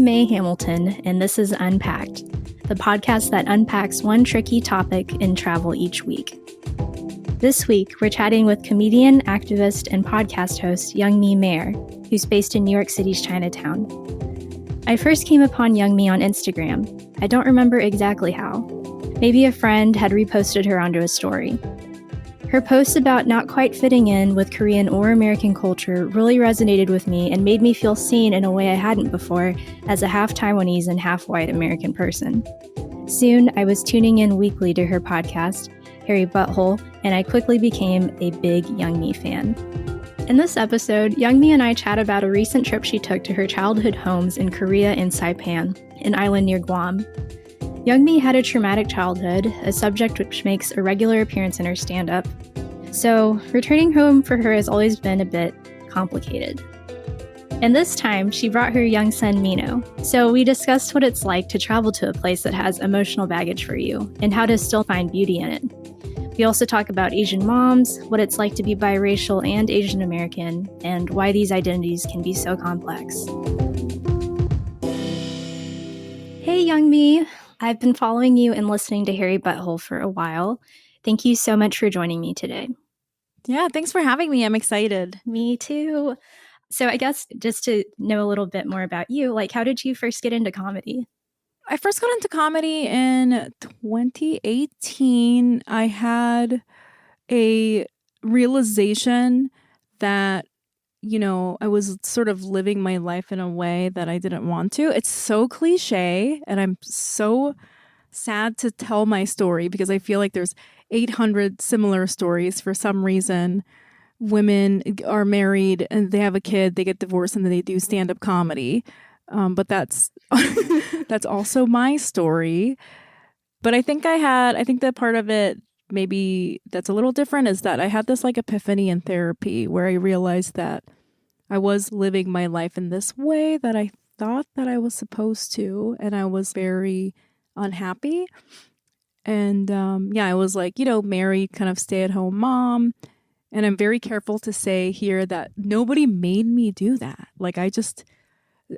May Hamilton, and this is Unpacked, the podcast that unpacks one tricky topic in travel each week. This week, we're chatting with comedian, activist, and podcast host Youngmi Mayer, who's based in New York City's Chinatown. I first came upon Youngmi on Instagram. I don't remember exactly how. Maybe a friend had reposted her onto a story. Her posts about not quite fitting in with Korean or American culture really resonated with me and made me feel seen in a way I hadn't before as a half Taiwanese and half white American person. Soon, I was tuning in weekly to her podcast, Harry Butthole, and I quickly became a big Youngmi fan. In this episode, Youngmi and I chat about a recent trip she took to her childhood homes in Korea and Saipan, an island near Guam. Youngmi had a traumatic childhood, a subject which makes a regular appearance in her stand-up. So, returning home for her has always been a bit complicated. And this time, she brought her young son Mino. So we discussed what it's like to travel to a place that has emotional baggage for you, and how to still find beauty in it. We also talk about Asian moms, what it's like to be biracial and Asian American, and why these identities can be so complex. Hey Youngmi! I've been following you and listening to Harry Butthole for a while. Thank you so much for joining me today. Yeah, thanks for having me. I'm excited. Me too. So I guess just to know a little bit more about you, how did you first get into comedy? I first got into comedy in 2018. I had a realization that, I was sort of living my life in a way that I didn't want to. It's so cliche, and I'm so sad to tell my story because I feel like there's 800 similar stories. For some reason, women are married and they have a kid, they get divorced, and then they do stand-up comedy. But that's that's also my story. But I think that part of it maybe that's a little different is that I had this epiphany in therapy where I realized that I was living my life in this way that I thought that I was supposed to, and I was very unhappy. And I was married, kind of stay-at-home mom. And I'm very careful to say here that nobody made me do that.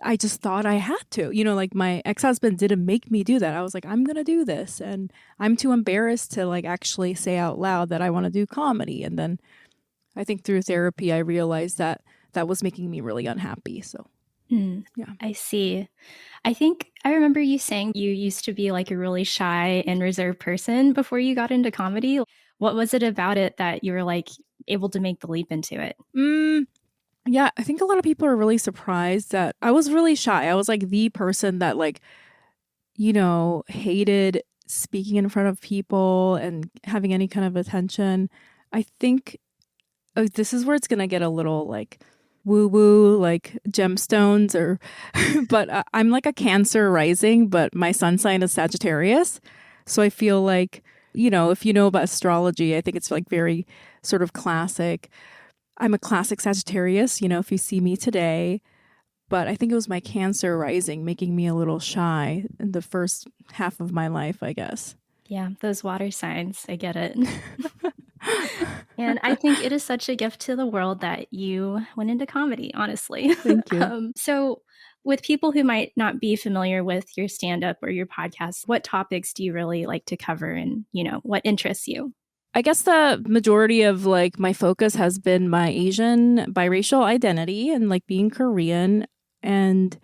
I just thought I had to. My ex-husband didn't make me do that. I was like, I'm going to do this. And I'm too embarrassed to actually say out loud that I want to do comedy. And then I think through therapy, I realized that was making me really unhappy. So, yeah. I see. I think I remember you saying you used to be a really shy and reserved person before you got into comedy. What was it about it that you were able to make the leap into it? Yeah, I think a lot of people are really surprised that I was really shy. I was the person that hated speaking in front of people and having any kind of attention. I think this is where it's going to get a little woo-woo, gemstones or but I'm a Cancer rising, but my sun sign is Sagittarius. So I feel if you know about astrology, I think it's very sort of classic. I'm a classic Sagittarius, if you see me today. But I think it was my Cancer rising making me a little shy in the first half of my life, I guess. Yeah, those water signs, I get it. And I think it is such a gift to the world that you went into comedy, honestly. Thank you. So with people who might not be familiar with your stand-up or your podcast, what topics do you really like to cover and, what interests you? I guess the majority of my focus has been my Asian biracial identity and being Korean and,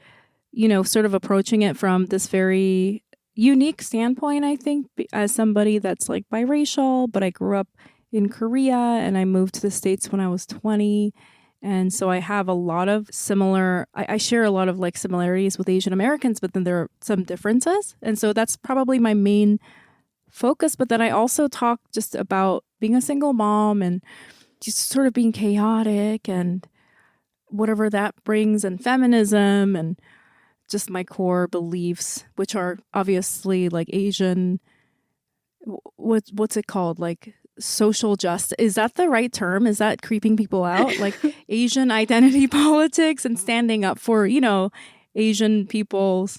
sort of approaching it from this very unique standpoint, I think, as somebody that's biracial, but I grew up in Korea and I moved to the States when I was 20. And so I have a lot of I share a lot of similarities with Asian Americans, but then there are some differences. And so that's probably my main focus. But then I also talk just about being a single mom and just sort of being chaotic and whatever that brings, and feminism and just my core beliefs, which are obviously Asian. What's it called? Social justice. Is that the right term? Is that creeping people out? Asian identity politics and standing up for, Asian people's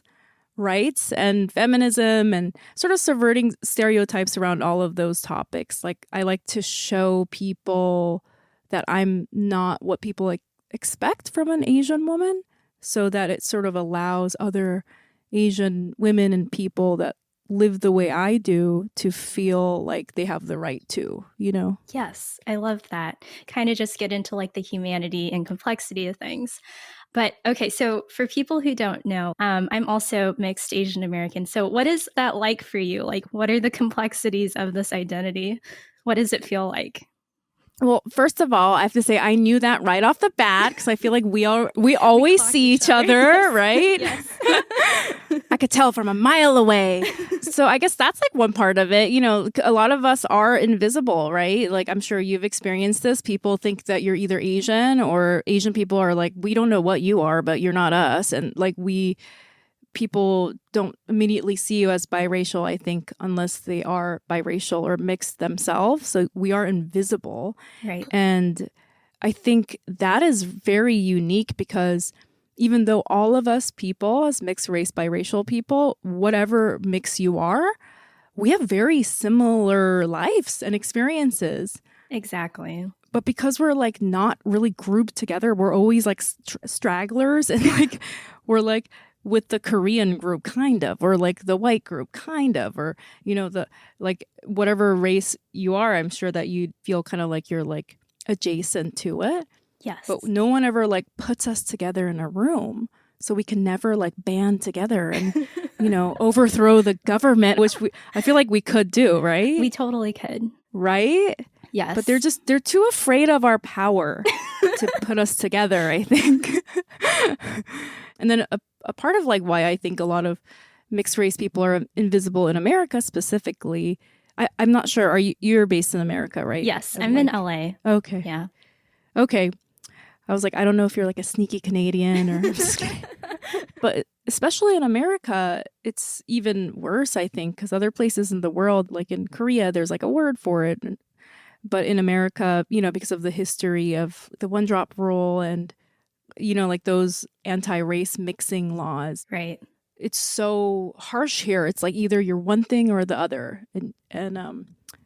rights and feminism and sort of subverting stereotypes around all of those topics. I like to show people that I'm not what people expect from an Asian woman. so that it sort of allows other Asian women and people that live the way I do to feel like they have the right to, you know? Yes, I love that. Kind of just get into like the humanity and complexity of things. But okay, so for people who don't know, I'm also mixed Asian American. So what is that like for you? Like, what are the complexities of this identity? What does it feel like? Well, first of all, I have to say I knew that right off the bat because I feel like we always see each other, yes. right? Yes. I could tell from a mile away. So I guess that's like one part of it. You know, a lot of us are invisible, right? Like I'm sure you've experienced this. People think that you're either Asian or Asian people are like, we don't know what you are, but you're not us. And like people don't immediately see you as biracial, I think, unless they are biracial or mixed themselves. So we are invisible. Right. And I think that is very unique because even though all of us people as mixed race biracial people, whatever mix you are, we have very similar lives and experiences. Exactly. But because we're like not really grouped together, we're always like stragglers and like we're like with the Korean group, kind of, or like the white group, kind of, or, you know, the like whatever race you are, I'm sure that you feel kind of like you're like adjacent to it. Yes. But no one ever like puts us together in a room. So we can never like band together and, you know, overthrow the government, which I feel like we could do, right? We totally could. Right? Yes. But they're too afraid of our power to put us together, I think. And then a part of like why I think a lot of mixed race people are invisible in America specifically. I'm not sure. You're based in America, right? Yes, I'm in LA. Okay. Yeah. Okay. I was like, I don't know if you're like a sneaky Canadian or I'm just kidding. But especially in America, it's even worse, I think, because other places in the world, like in Korea, there's like a word for it. But in America, you know, because of the history of the one drop rule and, you know, like those anti-race mixing laws. Right. It's so harsh here. It's like either you're one thing or the other. And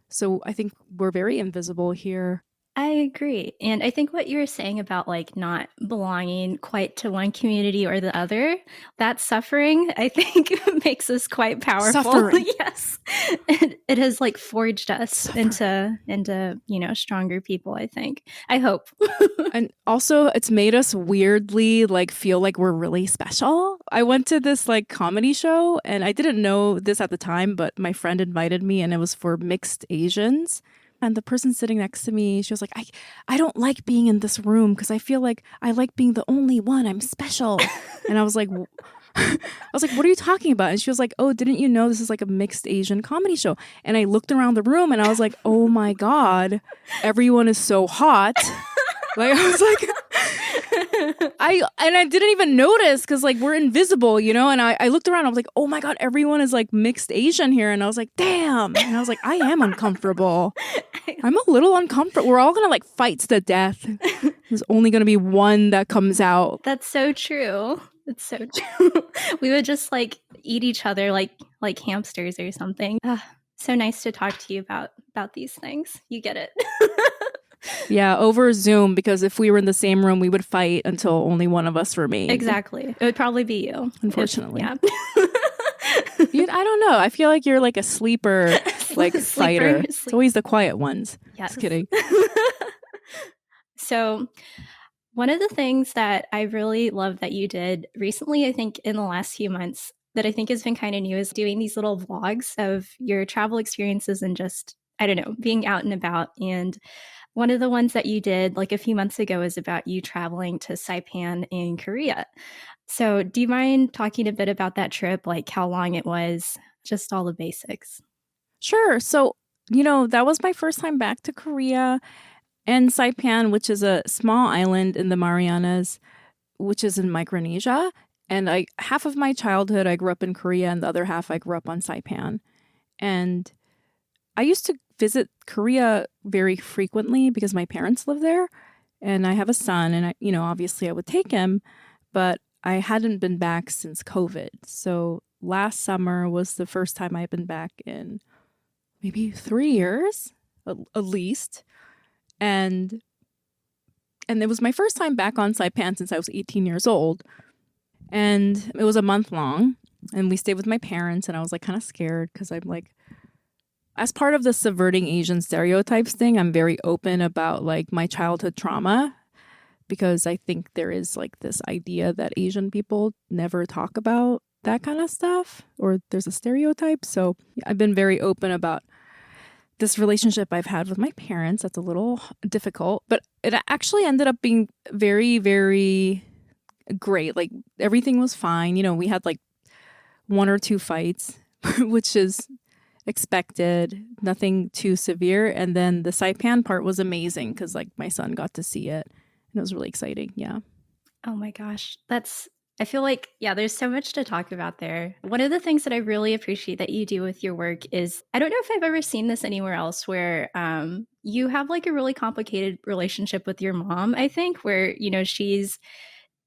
so I think we're very invisible here. I agree. And I think what you were saying about like not belonging quite to one community or the other, that suffering, I think makes us quite powerful. Suffering. Yes. It has like forged us into, you know, stronger people, I think. I hope. And also it's made us weirdly like feel like we're really special. I went to this like comedy show and I didn't know this at the time, but my friend invited me and it was for mixed Asians. And the person sitting next to me, she was like, I don't like being in this room because I feel like I like being the only one. I'm special. And I was like, what are you talking about? And she was like, oh, didn't you know this is like a mixed Asian comedy show? And I looked around the room and I was like, oh my God, everyone is so hot. Like I was like, I didn't even notice because like we're invisible, you know. And I looked around, I was like, oh my God, everyone is like mixed Asian here, and I was like, damn. And I was like, I am uncomfortable. I'm a little uncomfortable. We're all gonna like fight to the death. There's only gonna be one that comes out. That's so true. It's so true. We would just like eat each other like hamsters or something. So nice to talk to you about these things. You get it. Yeah, over Zoom, because if we were in the same room, we would fight until only one of us remained. Exactly. It would probably be you. Unfortunately. Yeah. I don't know. I feel like you're like a sleeper, like fighter. It's always the quiet ones. Yes. Just kidding. So one of the things that I really love that you did recently, I think in the last few months, that I think has been kind of new is doing these little vlogs of your travel experiences and just, I don't know, being out and about. And one of the ones that you did like a few months ago is about you traveling to Saipan in Korea. So do you mind talking a bit about that trip, like how long it was, just all the basics? Sure. So, you know, that was my first time back to Korea and Saipan, which is a small island in the Marianas, which is in Micronesia. And half of my childhood, I grew up in Korea, and the other half I grew up on Saipan. And I used to visit Korea very frequently because my parents live there and I have a son and obviously I would take him, but I hadn't been back since COVID. So last summer was the first time I've been back in maybe 3 years at least. And it was my first time back on Saipan since I was 18 years old. And it was a month long. And we stayed with my parents. And I was like kind of scared because I'm like, as part of the subverting Asian stereotypes thing, I'm very open about like my childhood trauma, because I think there is like this idea that Asian people never talk about that kind of stuff, or there's a stereotype. So I've been very open about this relationship I've had with my parents. That's a little difficult, but it actually ended up being very, very great. Like everything was fine. You know, we had like 1 or 2 fights, which is expected, nothing too severe. And then the Saipan part was amazing because like my son got to see it and it was really exciting. Yeah. Oh my gosh. I feel like, yeah, there's so much to talk about there. One of the things that I really appreciate that you do with your work is, I don't know if I've ever seen this anywhere else, where you have like a really complicated relationship with your mom, I think, where, you know, she's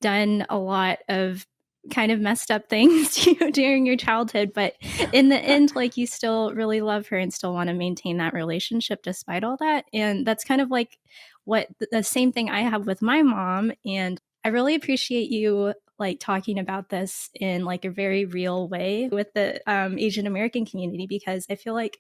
done a lot of kind of messed up things to you during your childhood, but in the end, like, you still really love her and still want to maintain that relationship despite all that. And that's kind of like what the same thing I have with my mom. And I really appreciate you like talking about this in like a very real way with the Asian American community, because I feel like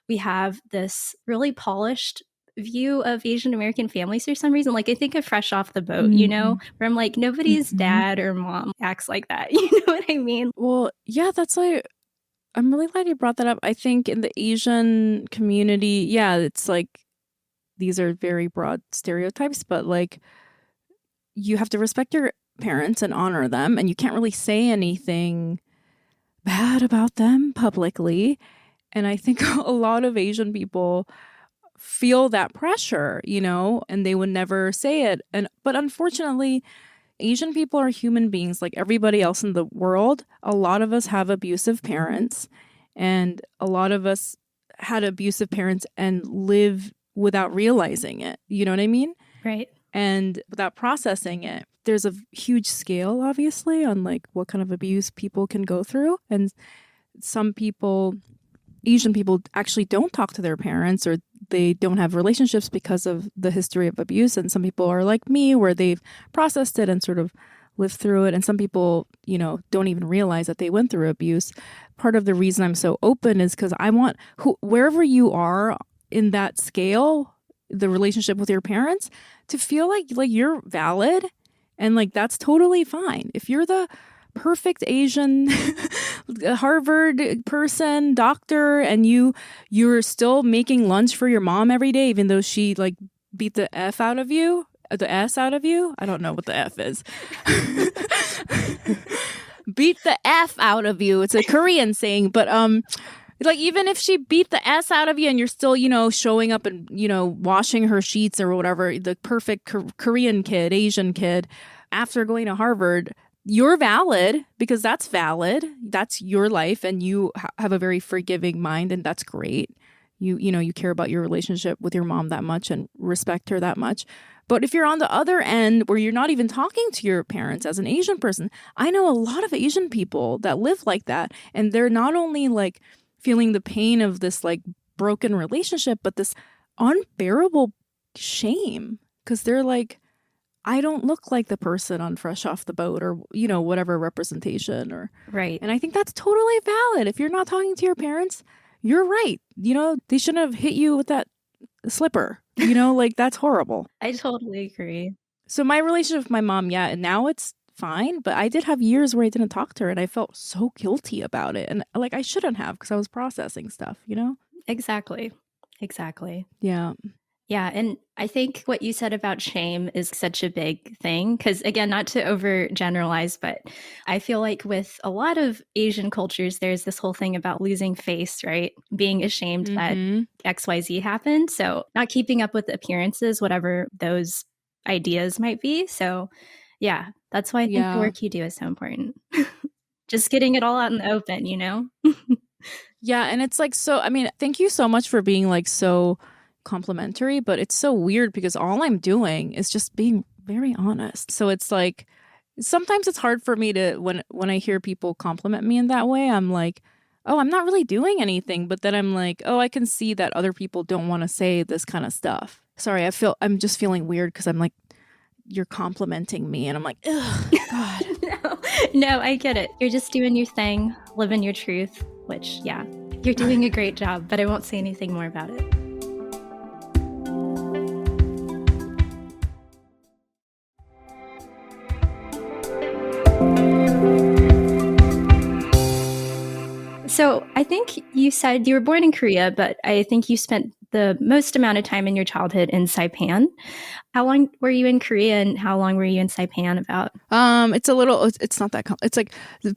we have this really polished view of Asian American families for some reason. Like I think of Fresh Off the Boat, you know, where I'm like, nobody's dad or mom acts like that. You know what I mean? Well, yeah, that's like, I'm really glad you brought that up. I think in the Asian community, yeah, it's like these are very broad stereotypes, but like you have to respect your parents and honor them, and you can't really say anything bad about them publicly. And I think a lot of Asian people feel that pressure, you know, and they would never say it. But unfortunately, Asian people are human beings like everybody else in the world. A lot of us have abusive parents, and a lot of us had abusive parents and live without realizing it. You know what I mean? Right. And without processing it. There's a huge scale, obviously, on like what kind of abuse people can go through. And some people, Asian people, actually don't talk to their parents, or they don't have relationships because of the history of abuse. And some people are like me, where they've processed it and sort of lived through it. And some people, you know, don't even realize that they went through abuse. Part of the reason I'm so open is because I want wherever you are in that scale, the relationship with your parents, to feel like you're valid, and like that's totally fine. If you're the perfect Asian Harvard person, doctor, and you're still making lunch for your mom every day, even though she like beat the F out of you, the S out of you. I don't know what the F is. Beat the F out of you. It's a Korean saying, but like even if she beat the S out of you and you're still, you know, showing up and, you know, washing her sheets or whatever, the perfect Korean kid, Asian kid, after going to Harvard, you're valid because that's valid. That's your life, and you have a very forgiving mind, and that's great. You know, you care about your relationship with your mom that much and respect her that much. But if you're on the other end where you're not even talking to your parents as an Asian person, I know a lot of Asian people that live like that, and they're not only like feeling the pain of this like broken relationship, but this unbearable shame, because they're like, I don't look like the person on Fresh Off the Boat, or, you know, whatever representation, or right. And I think that's totally valid. If you're not talking to your parents, you're right. You know, they shouldn't have hit you with that slipper, you know, like that's horrible. I totally agree. So my relationship with my mom, yeah, and now it's fine, but I did have years where I didn't talk to her, and I felt so guilty about it. And like I shouldn't have, because I was processing stuff, you know? Exactly. Yeah. Yeah. And I think what you said about shame is such a big thing, because again, not to overgeneralize, but I feel like with a lot of Asian cultures, there's this whole thing about losing face, right? Being ashamed that XYZ happened. So not keeping up with appearances, whatever those ideas might be. So yeah, that's why I think the work you do is so important. Just getting it all out in the open, you know? Yeah. And it's like, so, I mean, thank you so much for being like so complimentary, but it's so weird because all I'm doing is just being very honest. So it's like, sometimes it's hard for me to, when I hear people compliment me in that way, I'm like, oh, I'm not really doing anything. But then I'm like, oh, I can see that other people don't want to say this kind of stuff. Sorry, I'm just feeling weird because I'm like, you're complimenting me, and I'm like, ugh, God. No, No, I get it. You're just doing your thing, living your truth, which, yeah, you're doing a great job, but I won't say anything more about it. So I think you said you were born in Korea, but I think you spent the most amount of time in your childhood in Saipan. How long were you in Korea and how long were you in Saipan about? It's not that, it's like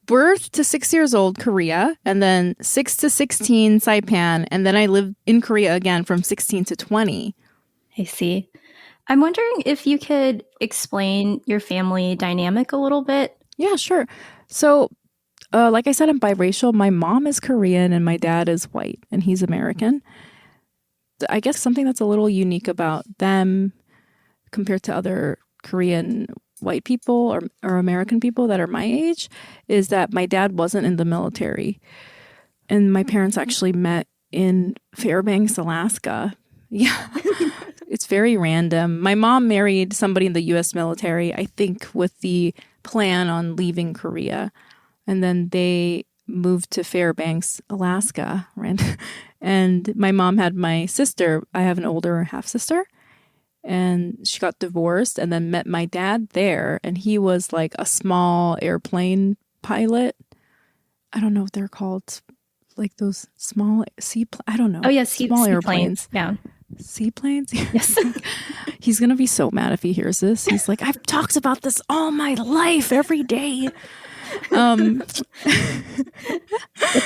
birth to 6 years old, Korea, and then 6 to 16, Saipan. And then I lived in Korea again from 16 to 20. I see. I'm wondering if you could explain your family dynamic a little bit. Yeah, sure. So, like I said, I'm biracial. My mom is Korean and my dad is white and he's American. I guess something that's a little unique about them compared to other Korean white people or American people that are my age is that my dad wasn't in the military. And my parents actually met in Fairbanks, Alaska. Yeah. It's very random. My mom married somebody in the U.S. military, I think with the plan on leaving Korea. And then they moved to Fairbanks, Alaska. Right? And my mom had my sister. I have an older half-sister. And she got divorced and then met my dad there. And he was like a small airplane pilot. I don't know what they're called. Like those small I don't know. Oh, yeah, small airplanes. Yeah. Seaplanes? Yes. He's going to be so mad if he hears this. He's like, I've talked about this all my life, every day. It's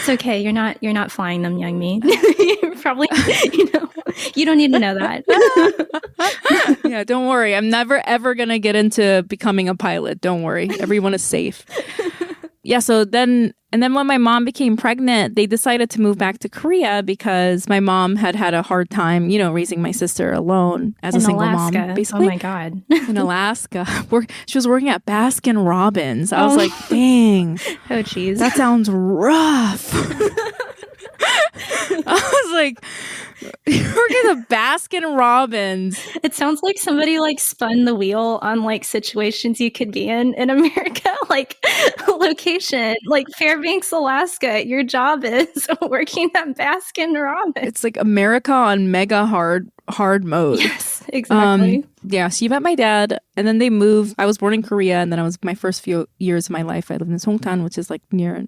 okay. You're not flying them, Youngmi. You're probably, you don't need to know that. Yeah, don't worry. I'm never, ever going to get into becoming a pilot. Don't worry. Everyone is safe. Yeah, and then when my mom became pregnant, they decided to move back to Korea because my mom had a hard time, raising my sister alone as a single mom, basically. Oh my God. In Alaska. She was working at Baskin Robbins. I was like, dang. Oh, geez. That sounds rough. I was like, you're working at Baskin Robbins. It sounds like somebody spun the wheel on situations you could be in America, location, Fairbanks, Alaska. Your job is working at Baskin Robbins. It's like America on mega hard mode. Yes, exactly. Yeah, so you met my dad, and then they moved. I was born in Korea, and then I was my first few years of my life. I lived in Songtan, which is near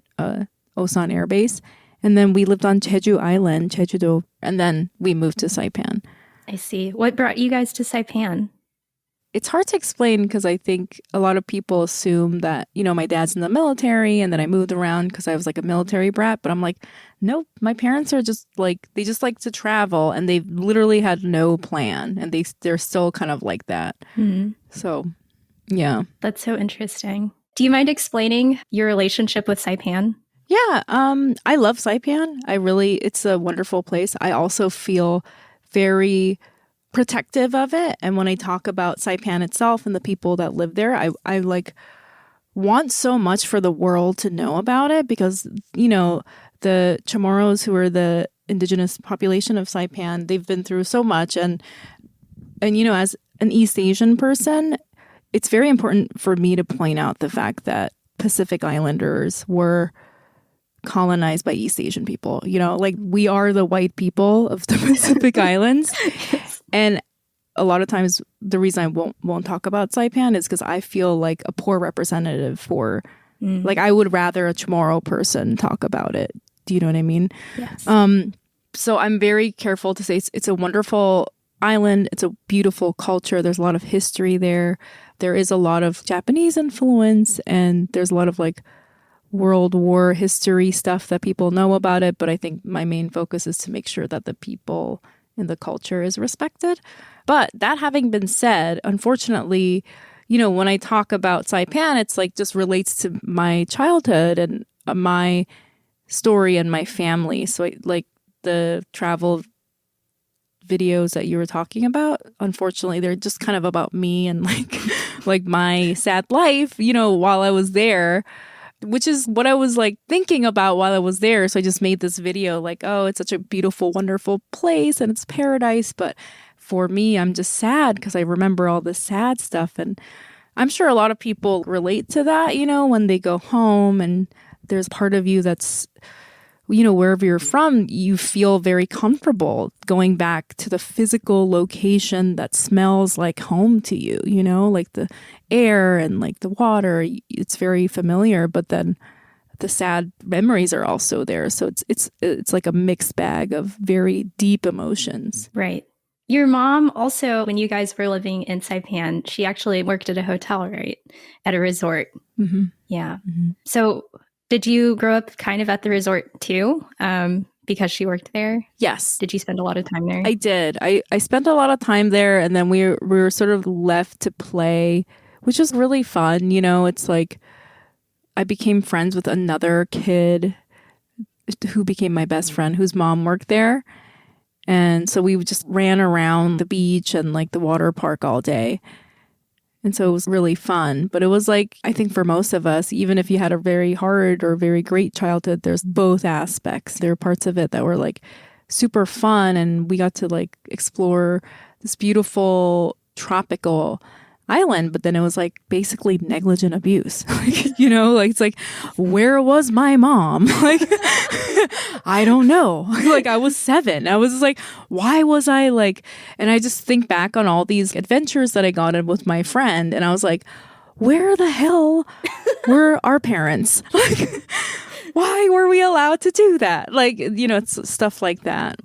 Osan Air Base. And then we lived on Jeju Island, Jeju-do, and then we moved to Saipan. I see. What brought you guys to Saipan? It's hard to explain because I think a lot of people assume that, my dad's in the military and then I moved around because I was a military brat. But I'm like, nope, my parents are just they just like to travel and they literally had no plan. And they're still kind of like that. Mm-hmm. So, yeah. That's so interesting. Do you mind explaining your relationship with Saipan? Yeah, I love Saipan. It's a wonderful place. I also feel very protective of it. And when I talk about Saipan itself and the people that live there, I want so much for the world to know about it because, the Chamorros, who are the indigenous population of Saipan, they've been through so much. And as an East Asian person, it's very important for me to point out the fact that Pacific Islanders were colonized by East Asian people. We are the white people of the Pacific Islands. Yes. And a lot of times the reason I won't talk about Saipan is because I feel like a poor representative for I would rather a Chamorro person talk about it. Do you know what I mean? Yes. So I'm very careful to say it's a wonderful island. It's a beautiful culture. There's a lot of history there. There is a lot of Japanese influence and there's a lot of World War history stuff that people know about it, but I think my main focus is to make sure that the people in the culture is respected. But that having been said, unfortunately, when I talk about Saipan, it's just relates to my childhood and my story and my family. So the travel videos that you were talking about, unfortunately, they're just kind of about me and my sad life, while I was there. Which is what I was thinking about while I was there. So I just made this video oh, it's such a beautiful, wonderful place and it's paradise. But for me, I'm just sad because I remember all this sad stuff. And I'm sure a lot of people relate to that, when they go home and there's part of you that's, wherever you're from, you feel very comfortable going back to the physical location that smells like home to you, like the air and like the water. It's very familiar, but then the sad memories are also there. So it's like a mixed bag of very deep emotions. Right. Your mom also, when you guys were living in Saipan, she actually worked at a hotel, right? At a resort. Mm-hmm. Yeah. Mm-hmm. So did you grow up kind of at the resort too? Because she worked there? Yes. Did you spend a lot of time there? I did. I spent a lot of time there, and then we were sort of left to play, which was really fun. It's like I became friends with another kid who became my best friend, whose mom worked there. And so we just ran around the beach and like the water park all day. And so it was really fun. But it was like, I think for most of us, even if you had a very hard or very great childhood, there's both aspects. There are parts of it that were like super fun. And we got to like explore this beautiful tropical island, but then it was like basically negligent abuse. It's like, where was my mom? Like, I don't know. Like, I was 7. I was like, why was I like, and I just think back on all these adventures that I got in with my friend, and I was like, where the hell were our parents? Like, why were we allowed to do that? Like, it's stuff like that.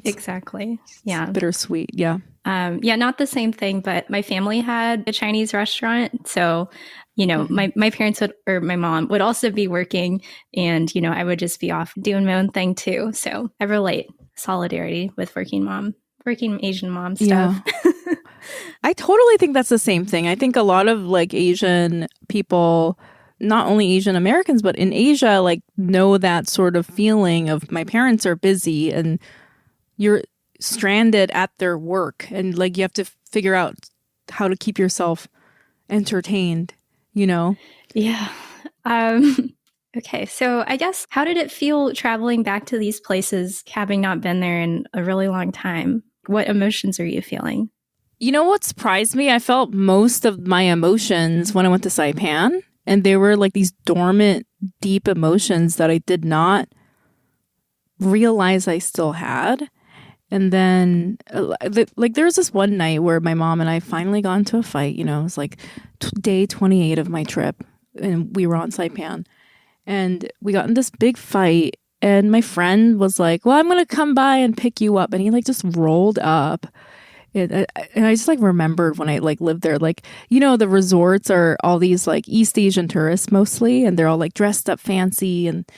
Exactly. Yeah. Bittersweet. Yeah. Not the same thing, but my family had a Chinese restaurant. So, my parents or my mom would also be working, and, I would just be off doing my own thing too. So I relate. Solidarity with working Asian mom stuff. Yeah. I totally think that's the same thing. I think a lot of like Asian people, not only Asian Americans, but in Asia, like know that sort of feeling of my parents are busy and you're stranded at their work, and like you have to figure out how to keep yourself entertained, Yeah. Okay. So I guess, how did it feel traveling back to these places, having not been there in a really long time? What emotions are you feeling? What surprised me? I felt most of my emotions when I went to Saipan, and they were like these dormant, deep emotions that I did not realize I still had. And then, like, there was this one night where my mom and I finally got into a fight. It was like day 28 of my trip, and we were on Saipan. And we got in this big fight, and my friend was like, well, I'm going to come by and pick you up. And he, like, just rolled up. And I just, like, remembered when I, like, lived there. Like, the resorts are all these, like, East Asian tourists mostly, and they're all, like, dressed up fancy, and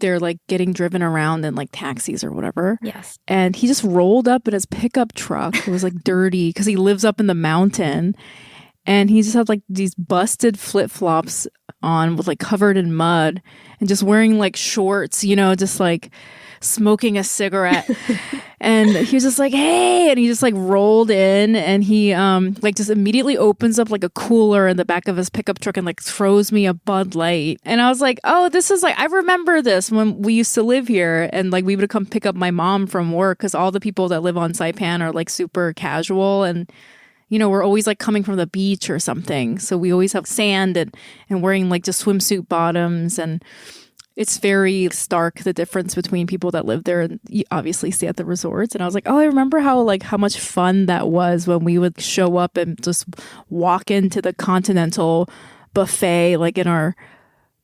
they're like getting driven around in like taxis or whatever. Yes. And he just rolled up in his pickup truck. It was like dirty because he lives up in the mountain. And he just had like these busted flip-flops on with like covered in mud and just wearing like shorts, just like smoking a cigarette. And he was just like, hey, and he just like rolled in, and he like just immediately opens up like a cooler in the back of his pickup truck and like throws me a Bud Light. And I was like, oh, this is like, I remember this when we used to live here, and like we would come pick up my mom from work because all the people that live on Saipan are like super casual, and we're always like coming from the beach or something. So we always have sand and wearing like just swimsuit bottoms, and it's very stark, the difference between people that live there and you obviously stay at the resorts. And I was like, oh, I remember how much fun that was when we would show up and just walk into the continental buffet, like in our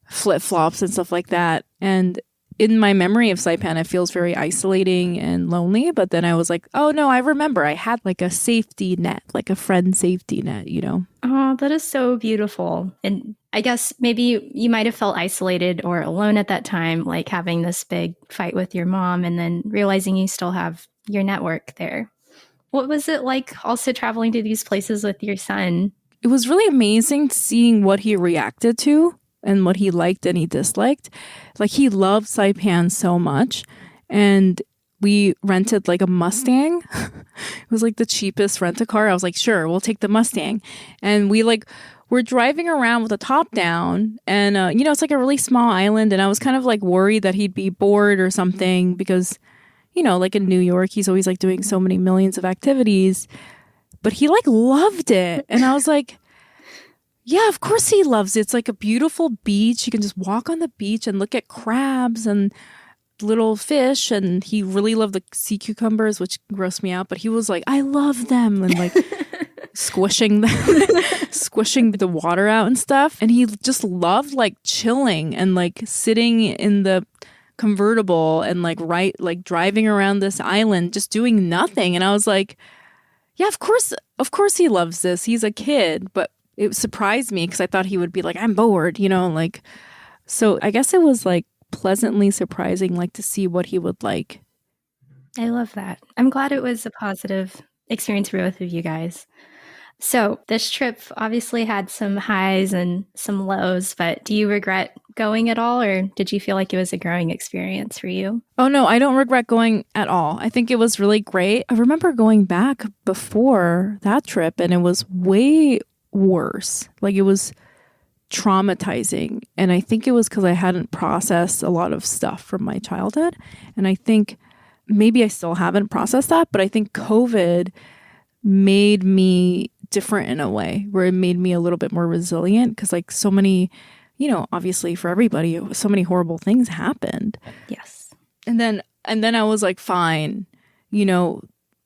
flip-flops and stuff like that. And in my memory of Saipan, it feels very isolating and lonely. But then I was like, oh no, I remember I had like a safety net, like a friend safety net, Oh, that is so beautiful. And I guess maybe you might have felt isolated or alone at that time, like having this big fight with your mom and then realizing you still have your network there. What was it like also traveling to these places with your son? It was really amazing seeing what he reacted to and what he liked and he disliked. Like, he loved Saipan so much. And we rented like a Mustang. It was like the cheapest rent-a-car. I was like, sure, we'll take the Mustang. And we're driving around with the top down. And, it's like a really small island. And I was kind of like worried that he'd be bored or something because, like in New York, he's always like doing so many millions of activities. But he like loved it. And I was like, Yeah, of course he loves it. It's like a beautiful beach. You can just walk on the beach and look at crabs and little fish. And he really loved the sea cucumbers, which grossed me out. But he was like, I love them, and like squishing them, squishing the water out and stuff. And he just loved like chilling and like sitting in the convertible and like driving around this island, just doing nothing. And I was like, yeah, of course he loves this. He's a kid, but it surprised me because I thought he would be like, I'm bored, like. So I guess it was like pleasantly surprising, like to see what he would like. I love that. I'm glad it was a positive experience for both of you guys. So this trip obviously had some highs and some lows, but do you regret going at all, or did you feel like it was a growing experience for you? Oh, no, I don't regret going at all. I think it was really great. I remember going back before that trip and it was way worse. Like it was traumatizing. And I think it was because I hadn't processed a lot of stuff from my childhood. And I think maybe I still haven't processed that, but I think COVID made me different in a way where it made me a little bit more resilient because like so many, obviously for everybody, so many horrible things happened. Yes. And then I was like, fine,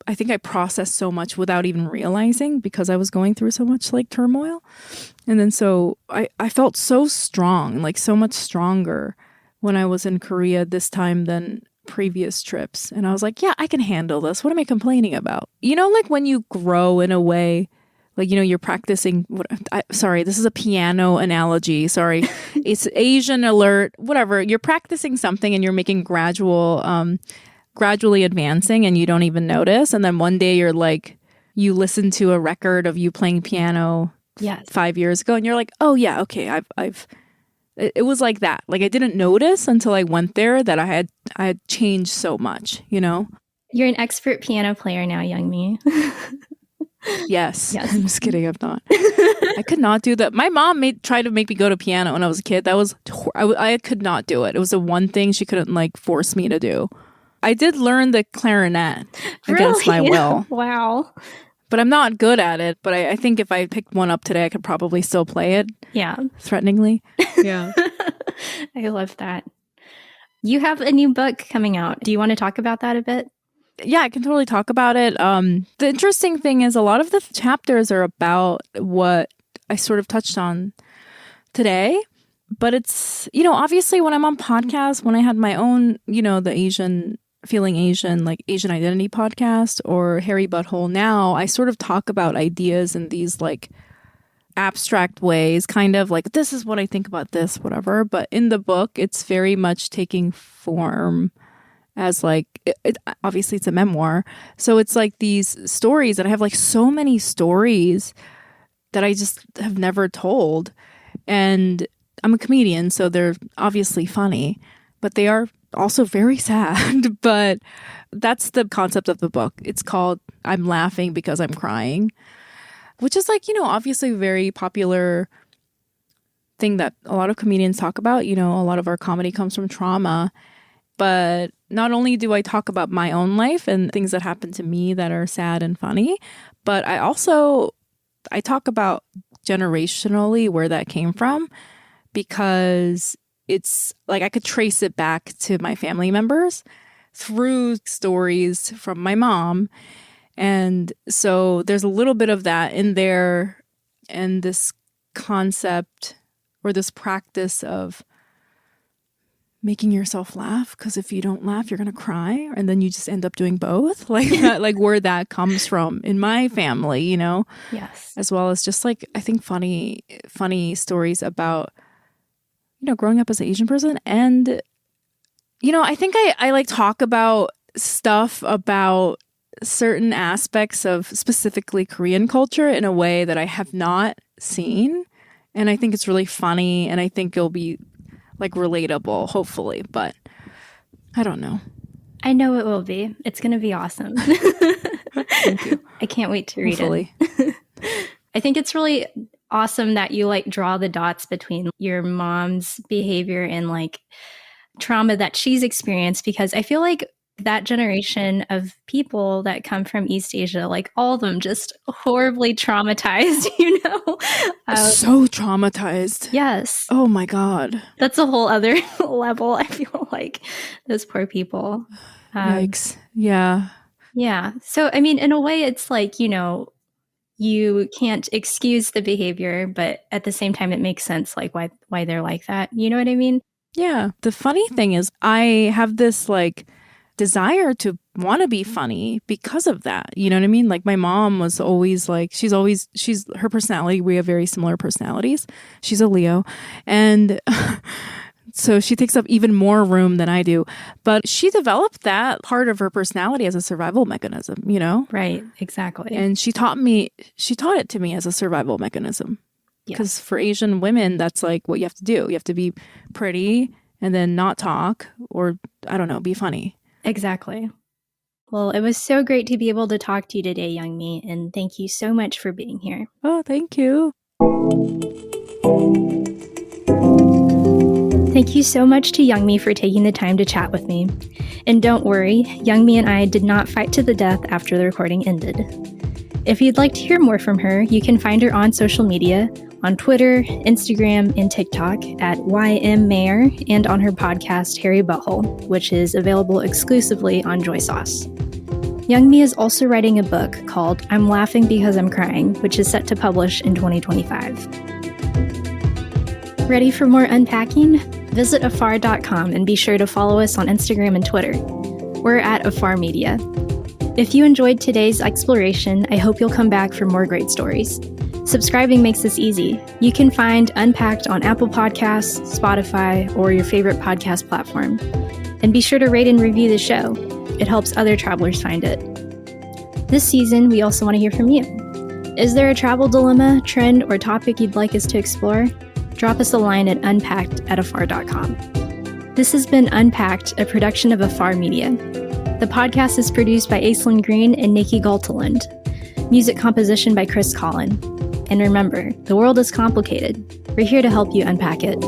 I think I processed so much without even realizing because I was going through so much like turmoil. And then so I felt so strong, like so much stronger when I was in Korea this time than previous trips. And I was like, yeah, I can handle this. What am I complaining about? Like when you grow in a way, like, you're practicing. Sorry, this is a piano analogy. Sorry. It's Asian alert, whatever. You're practicing something and you're making gradually advancing and you don't even notice. And then one day you're like, you listen to a record of you playing piano 5 years ago and you're like, oh yeah, okay, it was like that. Like I didn't notice until I went there that I had changed so much, You're an expert piano player now, Youngmi. Yes. I'm just kidding. I'm not. I could not do that. My mom tried to make me go to piano when I was a kid. That was I could not do it. It was the one thing she couldn't like force me to do. I did learn the clarinet against my will. Wow. But I'm not good at it. But I think if I picked one up today, I could probably still play it. Yeah. Threateningly. Yeah. I love that. You have a new book coming out. Do you want to talk about that a bit? Yeah, I can totally talk about it. The interesting thing is a lot of the chapters are about what I sort of touched on today. But it's, obviously when I'm on podcasts, when I had my own, the Asian Feeling Asian, like Asian Identity podcast or Hairy Butthole now, I sort of talk about ideas in these like abstract ways, kind of like this is what I think about this, whatever. But in the book, it's very much taking form as like, obviously it's a memoir. So it's like these stories that I have like so many stories that I just have never told. And I'm a comedian, so they're obviously funny, but they are also very sad. But that's the concept of the book. It's called I'm Laughing Because I'm Crying, which is like, obviously a very popular thing that a lot of comedians talk about. A lot of our comedy comes from trauma. But not only do I talk about my own life and things that happen to me that are sad and funny, but I talk about generationally where that came from, because it's like I could trace it back to my family members through stories from my mom. And so there's a little bit of that in there, and this concept or this practice of making yourself laugh, because if you don't laugh, you're going to cry. And then you just end up doing both. Like that, like where that comes from in my family, Yes. As well as just like, I think funny stories about, growing up as an Asian person. And, I think I like talk about stuff about certain aspects of specifically Korean culture in a way that I have not seen. And I think it's really funny. And I think it'll be like relatable, hopefully, but I don't know. I know it will be. It's going to be awesome. Thank you. I can't wait to read Hopefully. it. I think it's really awesome that you like draw the dots between your mom's behavior and like trauma that she's experienced, because I feel like That generation of people that come from East Asia, like all of them just horribly traumatized, So traumatized. Yes. Oh my God. That's a whole other level, I feel like, those poor people. Yikes. Yeah. Yeah. So, I mean, in a way, it's like, you can't excuse the behavior, but at the same time, it makes sense, like why they're like that. You know what I mean? Yeah. The funny thing is, I have this like desire to want to be funny because of that. You know what I mean? Like my mom was always like, she's her personality, we have very similar personalities. She's a Leo. And so she takes up even more room than I do. But she developed that part of her personality as a survival mechanism, Right, exactly. And she taught it to me as a survival mechanism. Because for Asian women, that's like what you have to do. You have to be pretty and then not talk or, I don't know, be funny. Exactly. Well, it was so great to be able to talk to you today, Youngmi, and thank you so much for being here. Oh, thank you. Thank you so much to Youngmi for taking the time to chat with me. And don't worry, Youngmi and I did not fight to the death after the recording ended. If you'd like to hear more from her, you can find her on social media, on Twitter, Instagram, and TikTok at YM Mayer, and on her podcast, Harry Butthole, which is available exclusively on Joy Sauce. Youngmi is also writing a book called I'm Laughing Because I'm Crying, which is set to publish in 2025. Ready for more unpacking? Visit afar.com and be sure to follow us on Instagram and Twitter. We're at Afar Media. If you enjoyed today's exploration, I hope you'll come back for more great stories. Subscribing makes this easy. You can find Unpacked on Apple Podcasts, Spotify, or your favorite podcast platform. And be sure to rate and review the show. It helps other travelers find it. This season, we also want to hear from you. Is there a travel dilemma, trend, or topic you'd like us to explore? Drop us a line at unpacked@afar.com. This has been Unpacked, a production of Afar Media. The podcast is produced by Aislinn Green and Nikki Galteland. Music composition by Chris Collin. And remember, the world is complicated. We're here to help you unpack it.